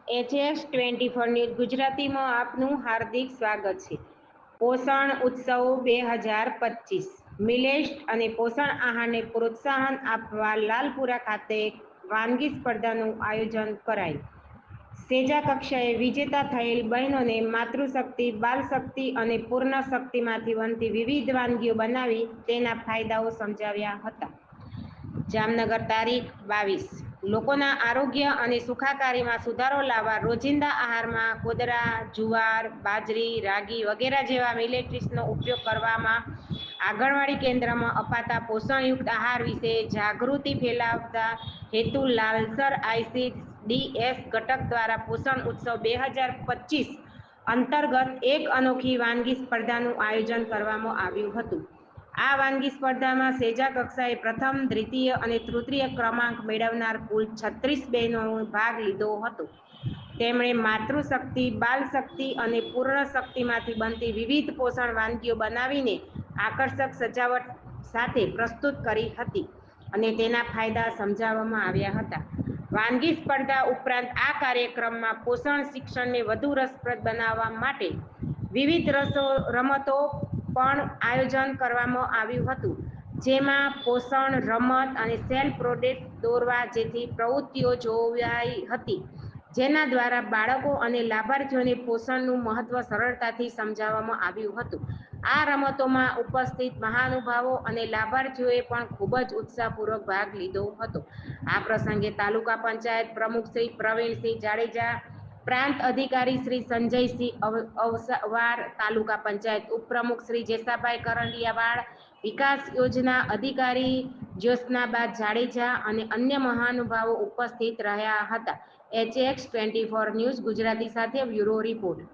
HX24 news ગુજરાતીમાં આપનું હાર્દિક સ્વાગત છે। પોષણ ઉત્સવ 2025 મિલેટ અને પોષણ આહારને પ્રોત્સાહન આપવા લાલપુરા ખાતે વાનગી સ્પર્ધાનું આયોજન કરાયું। સેજા કક્ષાએ વિજેતા થયેલ બહેનોને માતૃશક્તિ, બાલશક્તિ અને પૂર્ણ શક્તિમાંથી બનતી વિવિધ વાનગીઓ બનાવી તેના ફાયદાઓ સમજાવ્યા હતા। જામનગર તારીખ 22 લોકોના આરોગ્ય અને સુખાકારીમાં સુધારો લાવવા રોજિંદા આહારમાં કોદરા, જુવાર, બાજરી, રાગી વગેરે જેવા મિલેટ્સનો ઉપયોગ કરવામાં આંગણવાડી કેન્દ્રમાં અપાતા પોષણયુક્ત આહાર વિશે જાગૃતિ ફેલાવતા હેતુ લાલસર ICDS ઘટક દ્વારા પોષણ ઉત્સવ 2025 અંતર્ગત એક અનોખી વાનગી સ્પર્ધાનું આયોજન કરવામાં આવ્યું હતું। આ વાનગી સ્પર્ધામાં સેજા કક્ષાએ પ્રથમ, દ્વિતીય અને તૃતીય ક્રમાંક મેળવનાર કુલ 36 બહેનોએ ભાગ લીધો હતો। તેમણે માતૃશક્તિ, બાલશક્તિ અને પૂર્ણ શક્તિમાંથી બનતી વિવિધ પોષણ વાનગીઓ બનાવીને આકર્ષક સજાવટ સાથે પ્રસ્તુત કરી હતી અને તેના ફાયદા સમજાવવામાં આવ્યા હતા। વાનગી સ્પર્ધા ઉપરાંત આ કાર્યક્રમમાં પોષણ શિક્ષણને વધુ રસપ્રદ બનાવવા માટે વિવિધ રમતો પણ આયોજન કરવામાં આવ્યું હતું, જેમાં પોષણ રમત અને સેલ્ફ પ્રોડક્ટ દોરવા જેથી પ્રવૃત્તિઓ જોવાઈ હતી, જેના દ્વારા બાળકો અને લાભાર્થીઓને પોષણનું મહત્વ સરળતાથી સમજાવવામાં આવ્યું હતું। આ રમતોમાં ઉપસ્થિત મહાનુભાવો અને લાભાર્થીઓએ પણ ખૂબ જ ઉત્સાહપૂર્વક ભાગ લીધો હતો। આ પ્રસંગે તાલુકા પંચાયત પ્રમુખ શ્રી પ્રવીણસિંહ જાડેજા, પ્રાંત અધિકારી શ્રી સંજયસિંહ અવસાવાર, તાલુકા પંચાયત ઉપપ્રમુખ શ્રી જેસાભાઈ કરંડિયાવાડ, વિકાસ યોજના અધિકારી જ્યોત્સનાબા જાડેજા અને અન્ય મહાનુભાવો ઉપસ્થિત રહ્યા હતા। HX24 ન્યૂઝ ગુજરાતી સાથે બ્યુરો રિપોર્ટ।